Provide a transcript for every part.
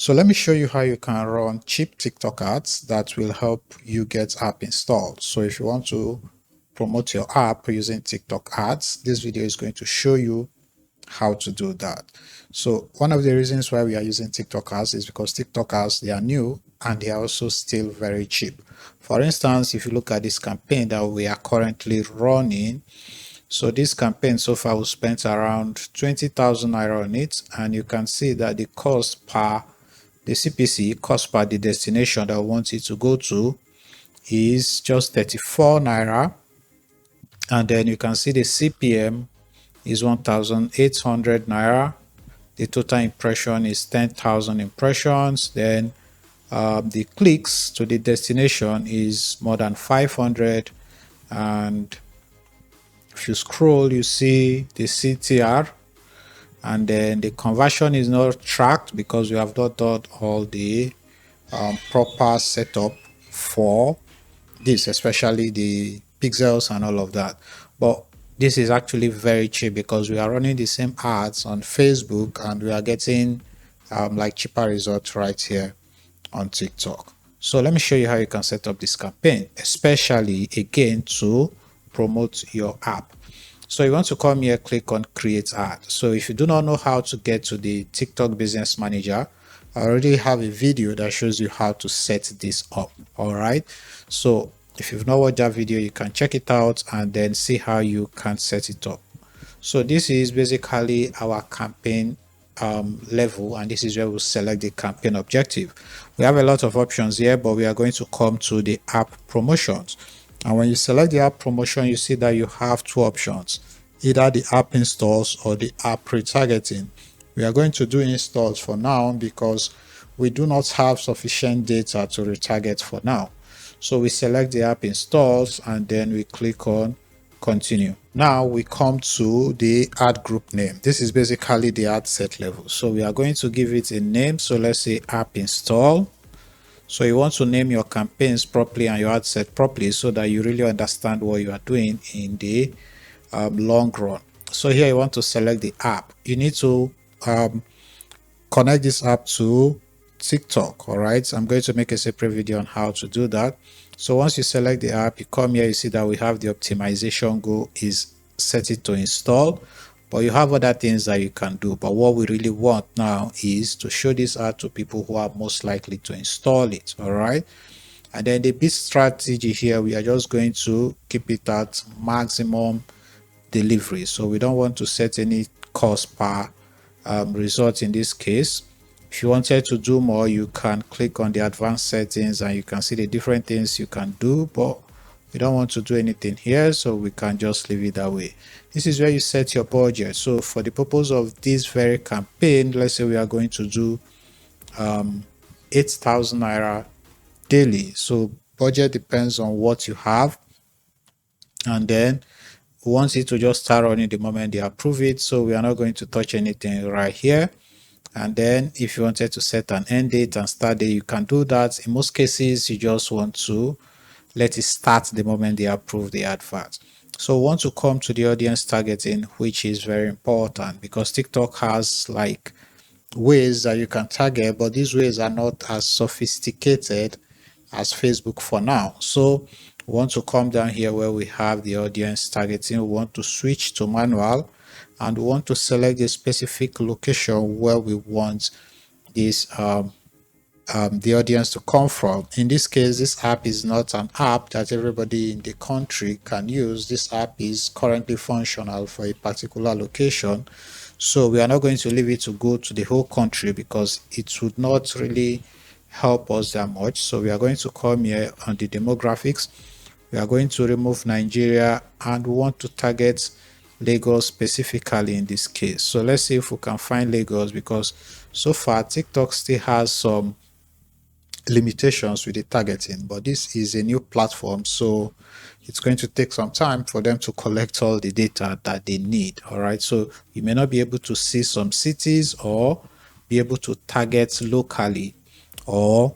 So let me show you how you can run cheap TikTok ads that will help you get app installed. So if you want to promote your app using TikTok ads, this video is going to show you how to do that. So one of the reasons why we are using TikTok ads is because TikTok ads, they are new and they are also still very cheap. For instance, if you look at this campaign that we are currently running, so this campaign so far we spent around 20,000 naira on it, and you can see that the cost per the CPC, cost per the destination that we want it to go to, is just 34 naira, and then you can see the CPM is 1,800 naira. The total impression is 10,000 impressions. Then the clicks to the destination is more than 500, and if you scroll you see the CTR, and then the conversion is not tracked because we have not done all the proper setup for this, especially the pixels and all of that. But this is actually very cheap because we are running the same ads on Facebook and we are getting like cheaper results right here on TikTok. So let me show you how you can set up this campaign, especially again to promote your app. So you want to come here, click on create ad. So if you do not know how to get to the TikTok business manager, I already have a video that shows you how to set this up. All right, so if you've not watched that video, you can check it out and then see how you can set it up. So this is basically our campaign level, and this is where we'll select the campaign objective. We have a lot of options here, but we are going to come to the app promotions. And when you select the app promotion, you see that you have two options, either the app installs or the app retargeting. We are going to do installs for now because we do not have sufficient data to retarget for now. So we select the app installs and then we click on continue. Now we come to the ad group name. This is basically the ad set level. So we are going to give it a name. So let's say app install. So you want to name your campaigns properly and your ad set properly so that you really understand what you are doing in the long run. So here you want to select the app. You need to connect this app to TikTok. All right, so I'm going to make a separate video on how to do that. So once you select the app, you come here, you see that we have the optimization goal is set it to install, but you have other things that you can do. But what we really want now is to show this ad to people who are most likely to install it. All right, and then the bid strategy here, we are just going to keep it at maximum delivery. So we don't want to set any cost per result in this case. If you wanted to do more, you can click on the advanced settings and you can see the different things you can do, but we don't want to do anything here, so we can just leave it that way. This is where you set your budget. So for the purpose of this very campaign, let's say we are going to do 8,000 naira daily. So budget depends on what you have, and then we want it to just start running the moment they approve it. So we are not going to touch anything right here. And then if you wanted to set an end date and start date, you can do that. In most cases, you just want to let it start the moment they approve the advert. So we want to come to the audience targeting, which is very important because TikTok has like ways that you can target, but these ways are not as sophisticated as Facebook for now. So we want to come down here where we have the audience targeting. We want to switch to manual, and we want to select a specific location where we want this the audience to come from. In this case, this app is not an app that everybody in the country can use. This app is currently functional for a particular location, so we are not going to leave it to go to the whole country because it would not really help us that much. So we are going to come here on the demographics. We are going to remove Nigeria and we want to target Lagos specifically in this case. So let's see if we can find Lagos, because so far TikTok still has some limitations with the targeting, but this is a new platform, so it's going to take some time for them to collect all the data that they need. All right, so you may not be able to see some cities or be able to target locally or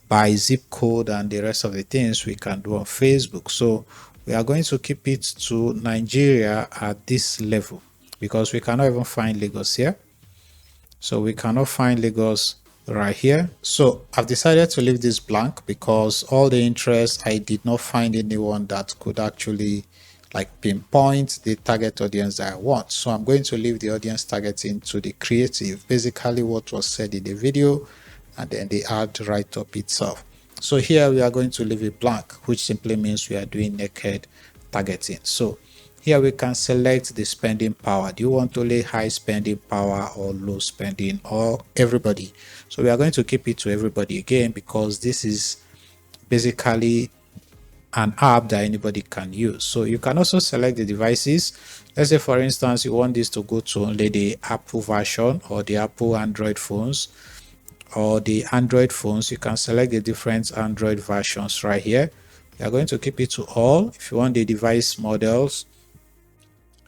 by zip code and the rest of the things we can do on Facebook. So we are going to keep it to Nigeria at this level because we cannot even find Lagos here. So we cannot find Lagos right here. So I've decided to leave this blank because all the interest, I did not find anyone that could actually like pinpoint the target audience that I want. So I'm going to leave the audience targeting to the creative, basically what was said in the video, and then the ad write-up itself. So here we are going to leave it blank, which simply means we are doing naked targeting. So here we can select the spending power. Do you want only high spending power or low spending, or everybody? So we are going to keep it to everybody again, because this is basically an app that anybody can use. So you can also select the devices. Let's say for instance you want this to go to only the Apple version or the Apple Android phones, or the Android phones. You can select the different Android versions right here. You are going to keep it to all. If you want the device models,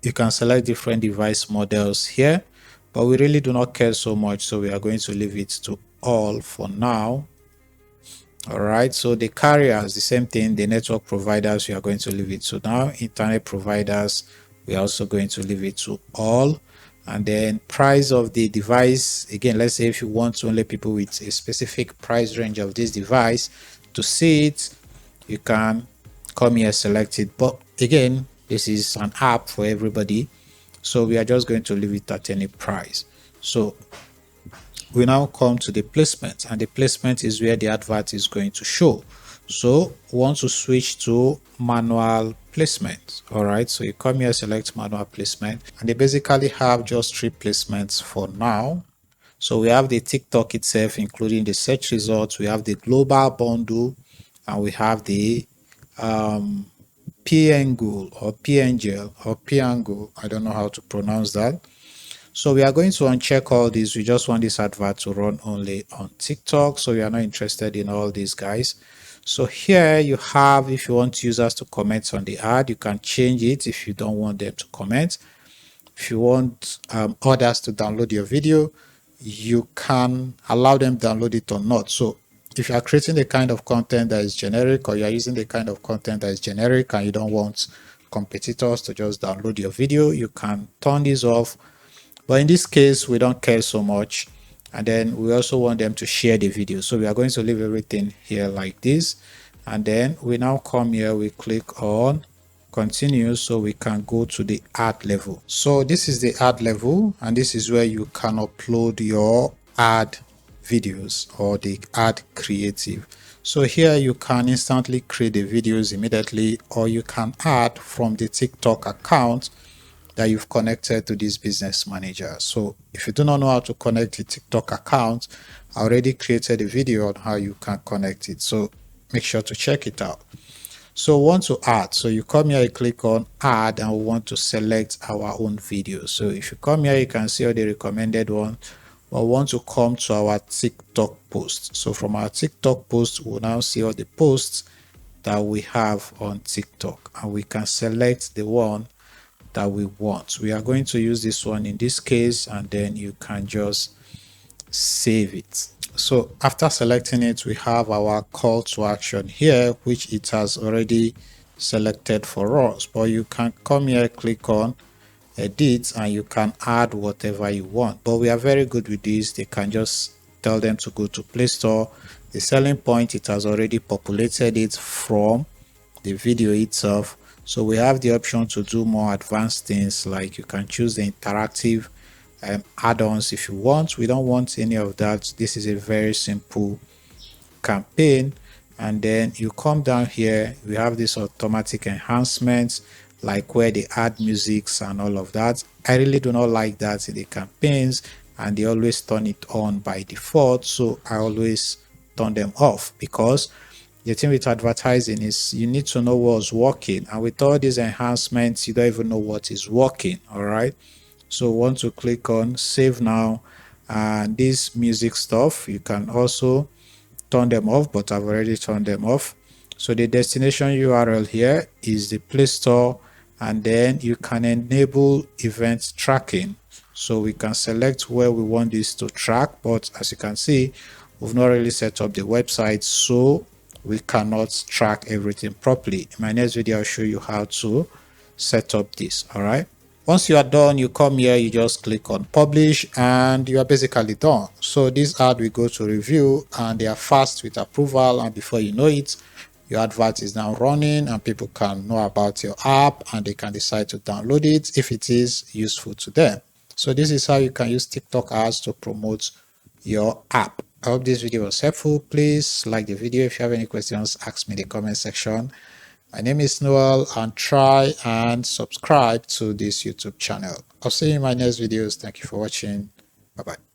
you can select different device models here, but we really do not care so much, so we are going to leave it to all for now. All right, so the carriers, the same thing. The network providers, we are going to leave it to now. Internet providers, we are also going to leave it to all. And then price of the device, again, let's say if you want only people with a specific price range of this device to see it, you can come here, select it. But again, this is an app for everybody, so we are just going to leave it at any price. So we now come to the placement, and the placement is where the advert is going to show. So we want to switch to manual placement. All right, so you come here, select manual placement, and they basically have just 3 placements for now. So we have the TikTok itself, including the search results, we have the global bundle, and we have the Piangle or Piangel or Piangle. I don't know how to pronounce that. So we are going to uncheck all these. We just want this advert to run only on TikTok. So we are not interested in all these guys. So here you have, if you want users to comment on the ad, you can change it if you don't want them to comment. If you want others to download your video, you can allow them download it or not. So if you are creating the kind of content that is generic, or you are using the kind of content that is generic and you don't want competitors to just download your video, you can turn this off. But in this case, we don't care so much. And then we also want them to share the video. So we are going to leave everything here like this. And then we now come here, we click on continue, so we can go to the ad level. So this is the ad level, and this is where you can upload your ad videos or the ad creative. So here you can instantly create the videos immediately, or you can add from the TikTok account that you've connected to this business manager. So if you do not know how to connect a TikTok account, I already created a video on how you can connect it, so make sure to check it out. So we want to add, so you come here, you click on add, and we want to select our own video. So if you come here, you can see all the recommended one, but we want to come to our TikTok post. So from our TikTok post, we'll now see all the posts that we have on TikTok, and we can select the one that we want. We are going to use this one in this case, and then you can just save it. So after selecting it, we have our call to action here, which it has already selected for us. But you can come here, click on edit, and you can add whatever you want. But we are very good with this. They can just tell them to go to Play Store. The selling point, it has already populated it from the video itself. So we have the option to do more advanced things, like you can choose the interactive add-ons if you want. We don't want any of that. This is a very simple campaign. And then you come down here, we have this automatic enhancements, like where they add musics and all of that. I really do not like that in the campaigns, and they always turn it on by default, so I always turn them off, because the thing with advertising is you need to know what's working, and with all these enhancements you don't even know what is working. All right, so want to click on save now, and this music stuff you can also turn them off, but I've already turned them off. So the destination URL here is the Play Store, and then you can enable event tracking, so we can select where we want this to track. But as you can see, we've not really set up the website, so we cannot track everything properly. In my next video, I'll show you how to set up this. All right, Once you are done, you come here, you just click on publish and you are basically done. So this ad will go to review and they are fast with approval, and before you know it, your advert is now running and people can know about your app and they can decide to download it if it is useful to them. So this is how you can use TikTok ads to promote your app. I hope this video was helpful. Please like the video. If you have any questions, ask me in the comment section. My name is Noel, and try and subscribe to this YouTube channel. I'll see you in my next videos. Thank you for watching. Bye bye.